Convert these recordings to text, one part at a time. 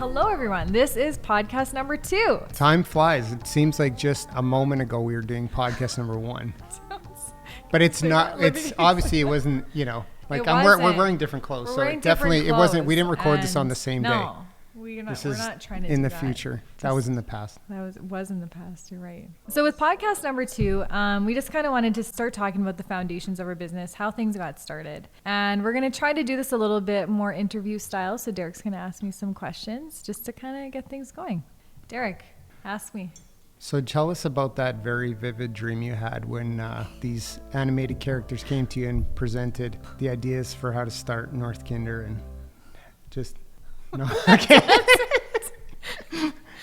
Hello, everyone. This is podcast number 2. Time flies. It seems like just a moment ago we were doing podcast number 1. But it's not, it's obviously it wasn't, like we're wearing different clothes. So it definitely, it wasn't, we didn't record this on the same day. No, we're not trying to in do the future. That was in the past. That was in the past. You're right. So with podcast number 2, we just kind of wanted to start talking about the foundations of our business, how things got started. And we're going to try to do this a little bit more interview style. So Derek's going to ask me some questions just to kind of get things going. Derek, ask me. So tell us about that very vivid dream you had when these animated characters came to you and presented the ideas for how to start North Kinder and just... No, okay.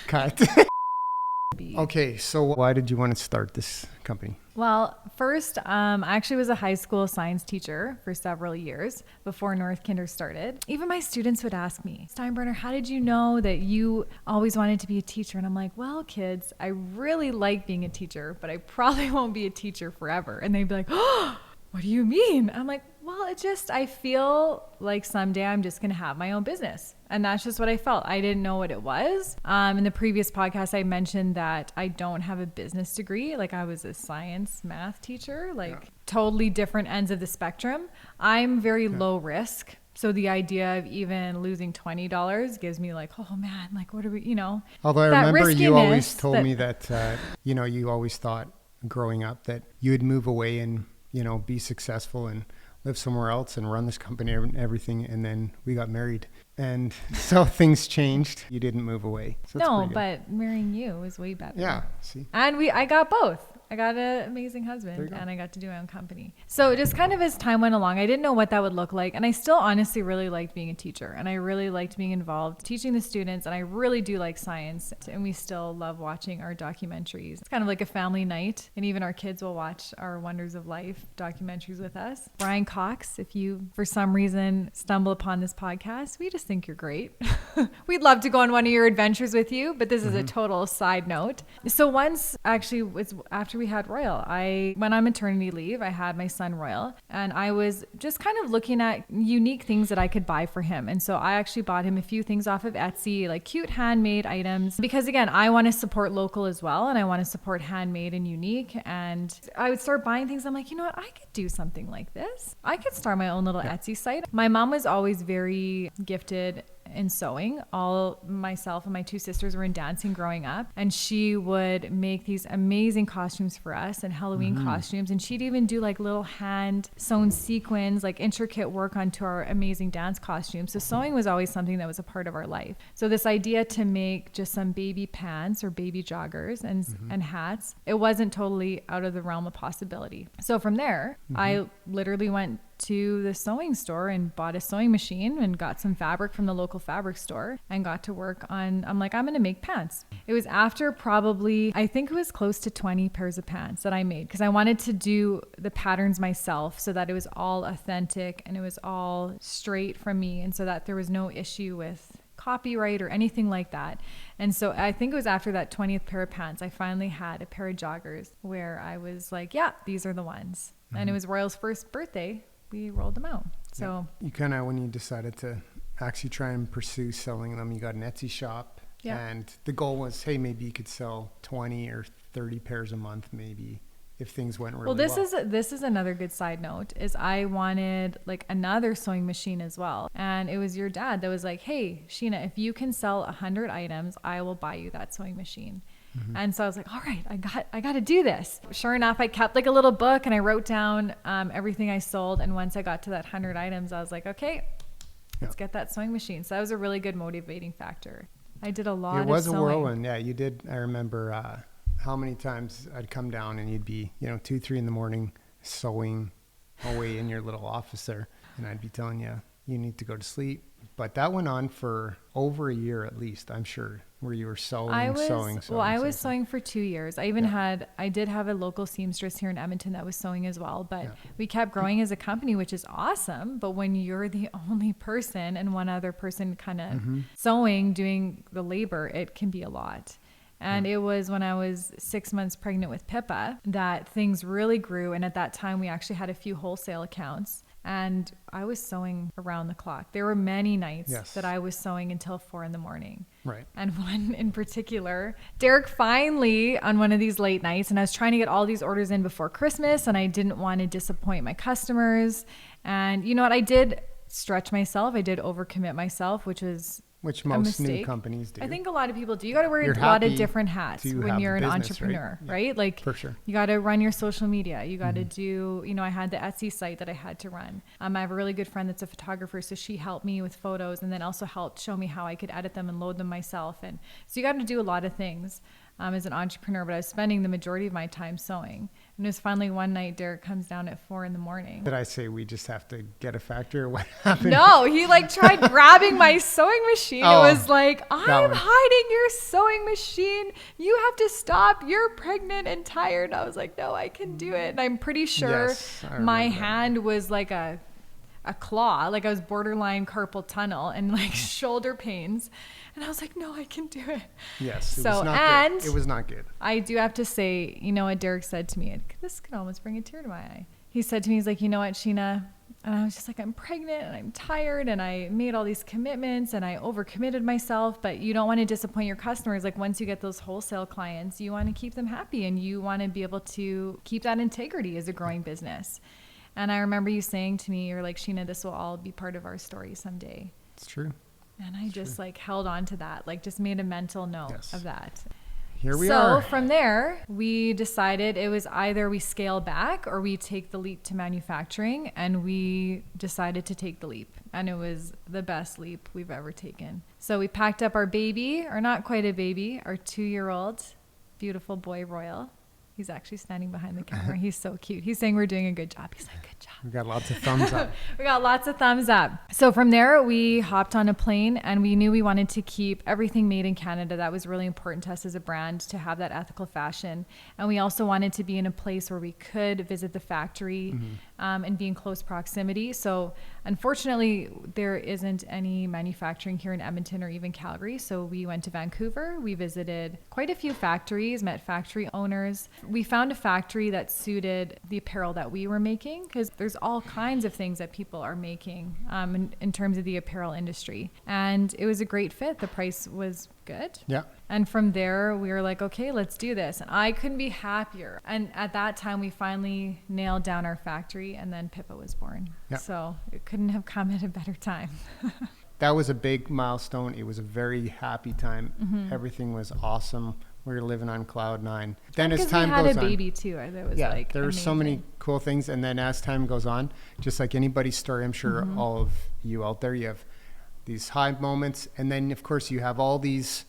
Cut. Okay, so why did you want to start this company? Well, first, I actually was a high school science teacher for several years before North Kinder started. Even my students would ask me, Steinbrenner, how did you know that you always wanted to be a teacher? And I'm like, well, kids, I really like being a teacher, but I probably won't be a teacher forever. And they'd be like, oh, what do you mean? I'm like, well, I feel like someday I'm just going to have my own business. And that's just what I felt. I didn't know what it was. In the previous podcast, I mentioned that I don't have a business degree. Like I was a science math teacher, totally different ends of the spectrum. I'm very low risk. So the idea of even losing $20 gives me like, oh man, like what are we, Although I remember you always told me that, you always thought growing up that you would move away and, be successful and live somewhere else and run this company and everything. And then we got married. And so things changed. You didn't move away. So no, but marrying you was way better. Yeah, see. And I got both. I got an amazing husband and I got to do my own company. So just kind of as time went along, I didn't know what that would look like. And I still honestly really liked being a teacher and I really liked being involved teaching the students. And I really do like science and we still love watching our documentaries. It's kind of like a family night and even our kids will watch our Wonders of Life documentaries with us. Brian Cox, if you for some reason stumble upon this podcast, we just think you're great. We'd love to go on one of your adventures with you, but this is a total side note. So once actually was after we had Royal, I went on maternity leave. I had my son Royal and I was just kind of looking at unique things that I could buy for him. And so I actually bought him a few things off of Etsy, like cute handmade items, because again, I want to support local as well. And I want to support handmade and unique. And I would start buying things. I'm like, you know what? I could do something like this. I could start my own little Etsy site. My mom was always very gifted in sewing. All myself and my 2 sisters were in dancing growing up, and she would make these amazing costumes for us and Halloween costumes, and she'd even do like little hand sewn sequins, like intricate work onto our amazing dance costumes. So sewing was always something that was a part of our life. So this idea to make just some baby pants or baby joggers and hats, it wasn't totally out of the realm of possibility. So from there, I literally went to the sewing store and bought a sewing machine and got some fabric from the local fabric store and got to work on, I'm like, I'm going to make pants. It was after probably, I think it was close to 20 pairs of pants that I made because I wanted to do the patterns myself so that it was all authentic and it was all straight from me and so that there was no issue with copyright or anything like that. And so I think it was after that 20th pair of pants, I finally had a pair of joggers where I was like, yeah, these are the ones. And it was Royal's first birthday. We rolled them out. So you kind of, when you decided to actually try and pursue selling them, you got an Etsy shop and the goal was, hey, maybe you could sell 20 or 30 pairs a month, maybe if things went really well. This is another good side note is I wanted like another sewing machine as well. And it was your dad that was like, hey, Sheena, if you can sell 100 items, I will buy you that sewing machine. And so I was like, all right, I got to do this. Sure enough, I kept like a little book and I wrote down everything I sold. And once I got to that 100 items, I was like, okay, let's get that sewing machine. So that was a really good motivating factor. I did a lot of sewing. It was a whirlwind. Yeah, you did. I remember how many times I'd come down and you'd be, 2, 3 in the morning sewing away in your little office there. And I'd be telling you, you need to go to sleep. But that went on for over a year at least, I'm sure, where you were sewing. I was sewing for 2 years. I even I did have a local seamstress here in Edmonton that was sewing as well. But we kept growing as a company, which is awesome. But when you're the only person and one other person kind of sewing, doing the labor, it can be a lot. And it was when I was 6 months pregnant with Pippa that things really grew. And at that time, we actually had a few wholesale accounts. And I was sewing around the clock. There were many nights that I was sewing until 4 a.m. Right. And one in particular, Derek finally, on one of these late nights, and I was trying to get all these orders in before Christmas, and I didn't want to disappoint my customers. And you know what? I did stretch myself. I did overcommit myself, which most new companies do. I think a lot of people do. You got to wear a lot of different hats when you're an entrepreneur, right? Like, for sure. You got to run your social media. You got to do, I had the Etsy site that I had to run. I have a really good friend that's a photographer, so she helped me with photos and then also helped show me how I could edit them and load them myself. And so you got to do a lot of things as an entrepreneur, but I was spending the majority of my time sewing. And it was finally one night Derek comes down at 4 a.m. Did I say we just have to get a factory, or what happened? No, he tried grabbing my sewing machine. It was like, I'm hiding your sewing machine. You have to stop. You're pregnant and tired. And I was like, no, I can do it. And I'm pretty sure my hand was like a claw, like I was borderline carpal tunnel and shoulder pains. And I was like, no, I can do it. Yes. It was not good. I do have to say, what Derek said to me, this could almost bring a tear to my eye. He said to me, he's like, you know what, Sheena? And I was just like, I'm pregnant and I'm tired and I made all these commitments and I overcommitted myself, but you don't want to disappoint your customers. Like once you get those wholesale clients, you want to keep them happy and you want to be able to keep that integrity as a growing business. And I remember you saying to me, you're like, Sheena, this will all be part of our story someday. It's true. And I just held on to that, just made a mental note of that. Here we are. So from there, we decided it was either we scale back or we take the leap to manufacturing, and we decided to take the leap. And it was the best leap we've ever taken. So we packed up our baby, or not quite a baby, our 2-year-old beautiful boy, Royal. He's actually standing behind the camera. He's so cute. He's saying we're doing a good job. He's like, good job. We got lots of thumbs up. We got lots of thumbs up. So from there, we hopped on a plane and we knew we wanted to keep everything made in Canada. That was really important to us as a brand, to have that ethical fashion. And we also wanted to be in a place where we could visit the factory and be in close proximity. So unfortunately, there isn't any manufacturing here in Edmonton or even Calgary. So we went to Vancouver. We visited quite a few factories, met factory owners. We found a factory that suited the apparel that we were making, because there's all kinds of things that people are making in terms of the apparel industry. And it was a great fit. The price was good. Yeah. And from there, we were like, okay, let's do this. And I couldn't be happier. And at that time, we finally nailed down our factory, and then Pippa was born. Yeah. So it couldn't have come at a better time. That was a big milestone. It was a very happy time. Mm-hmm. Everything was awesome. We were living on cloud 9. Then as time goes on, we had a baby too. That was there were so many cool things. And then as time goes on, just like anybody's story, I'm sure all of you out there, you have these high moments, and then of course you have all these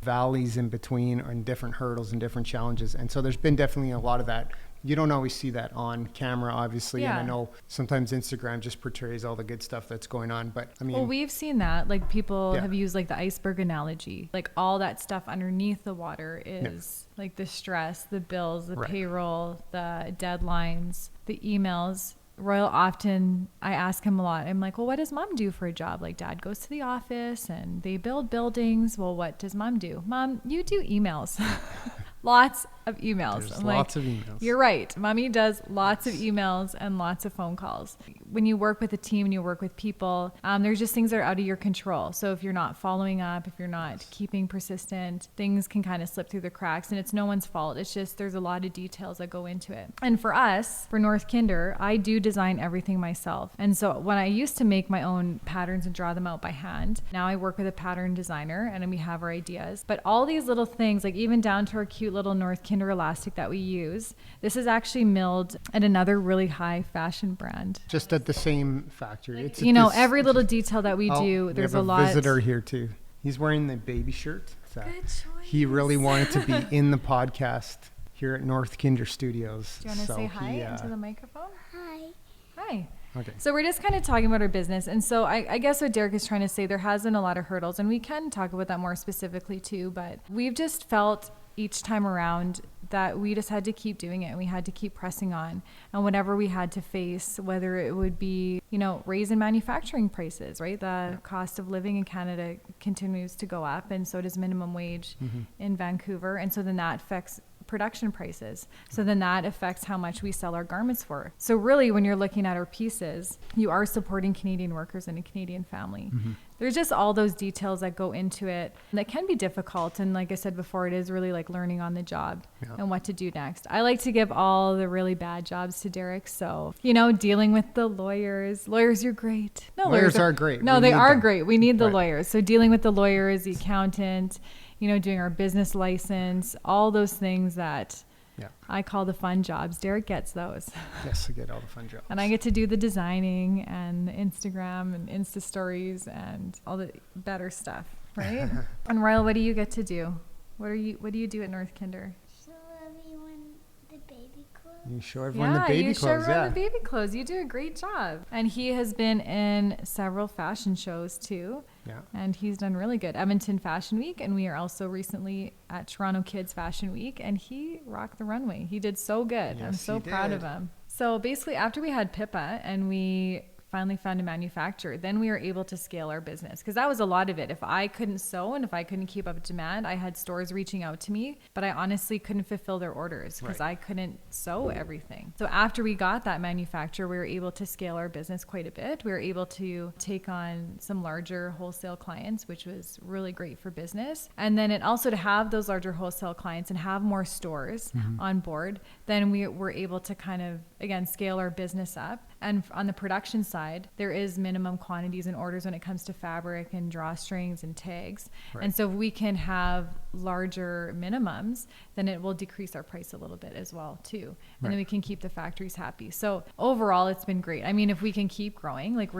valleys in between, and different hurdles and different challenges. And so there's been definitely a lot of that. You don't always see that on camera, obviously. Yeah. And I know sometimes Instagram just portrays all the good stuff that's going on, but I mean, well, we've seen that. Like people have used the iceberg analogy. Like all that stuff underneath the water is like the stress, the bills, the payroll, the deadlines, the emails. Royal often, I ask him a lot. I'm like, well, what does mom do for a job? Like dad goes to the office and they build buildings. Well, what does mom do? Mom, you do emails. Lots of emails. There's lots of emails. You're right. Mommy does lots of emails and lots of phone calls. When you work with a team and you work with people, there's just things that are out of your control. So if you're not following up, if you're not keeping persistent, things can kind of slip through the cracks, and it's no one's fault. It's just there's a lot of details that go into it. And for us, for North Kinder, I do design everything myself. And so when I used to make my own patterns and draw them out by hand, now I work with a pattern designer and we have our ideas. But all these little things, like even down to our cute little North Kinder elastic that we use, this is actually milled at another really high fashion brand. Just at the same factory. It's every little detail that we do, there's a lot. Visitor here too. He's wearing the baby shirt. So good choice. He really wanted to be in the podcast here at North Kinder Studios. Do you want to say hi into the microphone? Hi. Okay. So we're just kind of talking about our business. And so I guess what Derek is trying to say, there has been a lot of hurdles, and we can talk about that more specifically too, but we've just felt each time around that we just had to keep doing it and we had to keep pressing on. And whatever we had to face, whether it would be, you know, raise in manufacturing prices, right? The cost of living in Canada continues to go up, and so does minimum wage in Vancouver. And so then that affects production prices. So then that affects how much we sell our garments for. So really, when you're looking at our pieces, you are supporting Canadian workers and a Canadian family. There's just all those details that go into it that can be difficult. And like I said before, it is really like learning on the job and what to do next. I like to give all the really bad jobs to Derek. So, you know, dealing with the lawyers. Lawyers, you're great. No, lawyers are great. No, they are great. We need the lawyers. So dealing with the lawyers, the accountant, you know, doing our business license, all those things that I call the fun jobs. Derek gets those. Yes, I get all the fun jobs. And I get to do the designing and the Instagram and Insta stories and all the better stuff, right? And Royal, what do you get to do? What do you do at North Kinder? Show everyone the baby clothes. You show everyone the baby clothes. Yeah, you show everyone the baby clothes. You do a great job. And he has been in several fashion shows too. Yeah. And he's done really good. Edmonton Fashion Week, and we are also recently at Toronto Kids Fashion Week, and he rocked the runway. He did so good. Yes, I'm so proud of him. So basically, after we had Pippa and we finally found a manufacturer, then we were able to scale our business, because that was a lot of it. If I couldn't sew and if I couldn't keep up with demand, I had stores reaching out to me, but I honestly couldn't fulfill their orders because I couldn't sew everything. So after we got that manufacturer, we were able to scale our business quite a bit. We were able to take on some larger wholesale clients, which was really great for business. And then it also, to have those larger wholesale clients and have more stores on board, then we were able to kind of, again, scale our business up. And on the production side, there is minimum quantities and orders when it comes to fabric and drawstrings and tags. And so if we can have larger minimums, then it will decrease our price a little bit as well too. And then we can keep the factories happy. So overall, it's been great. I mean, if we can keep growing, like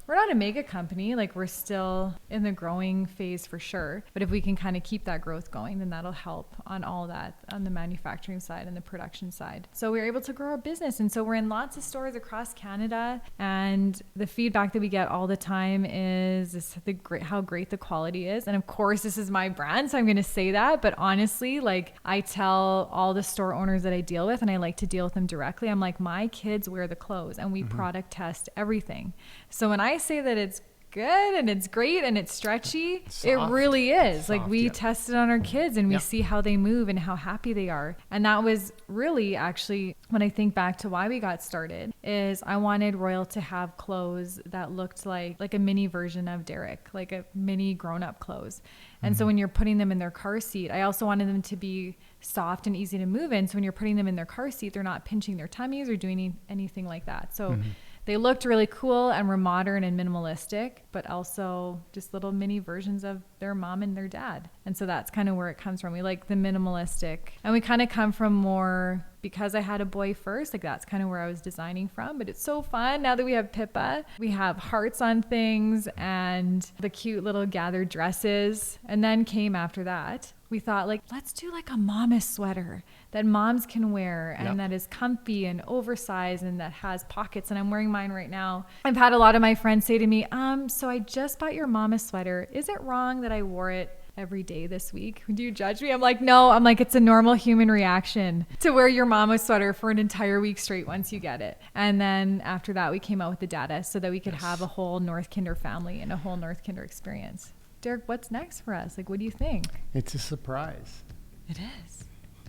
we're not a mega company, like we're still in the growing phase for sure. But if we can kind of keep that growth going, then that'll help on all that, on the manufacturing side and the production side. So we're able to grow our business. And so we're in lots of stores across Canada. And the feedback that we get all the time is how great the quality is. And of course, this is my brand, so I'm going to say that. But honestly, like I tell all the store owners that I deal with, and I like to deal with them directly, I'm like, my kids wear the clothes and we product test everything. So when I say that it's good and it's great and it's stretchy, it really is. Like we test it on our kids and we see how they move and how happy they are. And that was really actually, when I think back to why we got started, is I wanted Royal to have clothes that looked like a mini version of Derek, like a mini grown-up clothes. And so when you're putting them in their car seat, I also wanted them to be soft and easy to move in. So when you're putting them in their car seat, they're not pinching their tummies or doing anything like that. So they looked really cool and were modern and minimalistic, but also just little mini versions of their mom and their dad. And so that's kind of where it comes from. We like the minimalistic, and we kind of come from more, because I had a boy first, like that's kind of where I was designing from. But it's so fun now that we have Pippa. We have hearts on things and the cute little gathered dresses. And then came after that, we thought, like, let's do like a mama sweater that moms can wear and that is comfy and oversized and that has pockets. And I'm wearing mine right now. I've had a lot of my friends say to me, so I just bought your mama sweater. Is it wrong that I wore it every day this week? Do you judge me? I'm like, no. I'm like, it's a normal human reaction to wear your mama sweater for an entire week straight once you get it. And then after that, we came out with the data so that we could have a whole North Kinder family and a whole North Kinder experience. Derek, what's next for us? Like, what do you think? It's a surprise. It is.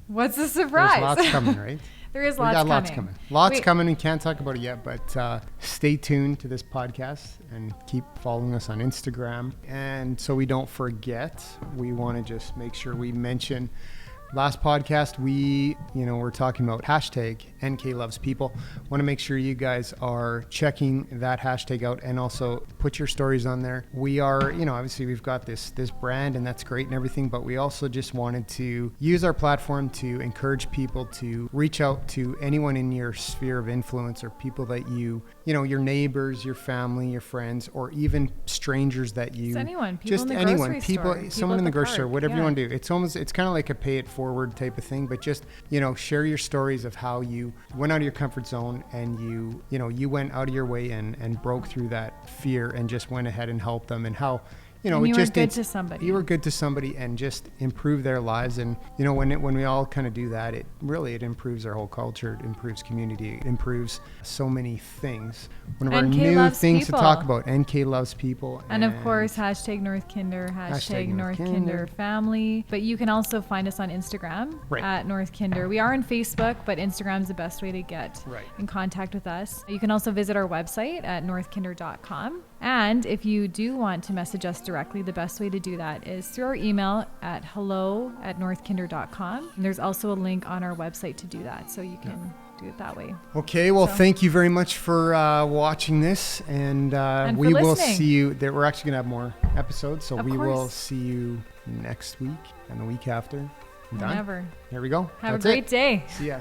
What's the surprise? There's lots coming, right? There is lots coming. Lots coming. We can't talk about it yet, but stay tuned to this podcast and keep following us on Instagram. And so we don't forget, we want to just make sure we mention last podcast, we're talking about hashtag NKlovespeople. Want to make sure you guys are checking that hashtag out and also put your stories on there. We are, obviously we've got this brand and that's great and everything, but we also just wanted to use our platform to encourage people to reach out to anyone in your sphere of influence or people that your neighbors, your family, your friends, or even strangers that you... Just anyone. Someone in the grocery store, whatever you want to do. It's kind of like a pay it forward type of thing, but just, share your stories of how you went out of your comfort zone and you went out of your way and broke through that fear and just went ahead and helped them, and how, you know, and you were just good to somebody. You were good to somebody and just improve their lives. And, you know, when we all kind of do that, it improves our whole culture. It improves community. It improves so many things. One of our new things to talk about, NK Loves People. And of course, hashtag North Kinder, hashtag North Kinder family. But you can also find us on Instagram at North Kinder. We are on Facebook, but Instagram's the best way to get in contact with us. You can also visit our website at northkinder.com. And if you do want to message us directly, the best way to do that is through our email at hello@northkinder.com. And there's also a link on our website to do that, so you can do it that way. Okay, well, thank you very much for watching this, and we will see you. We're actually going to have more episodes, so we will see you next week and the week after. Whenever. There we go. Have a great day. See ya.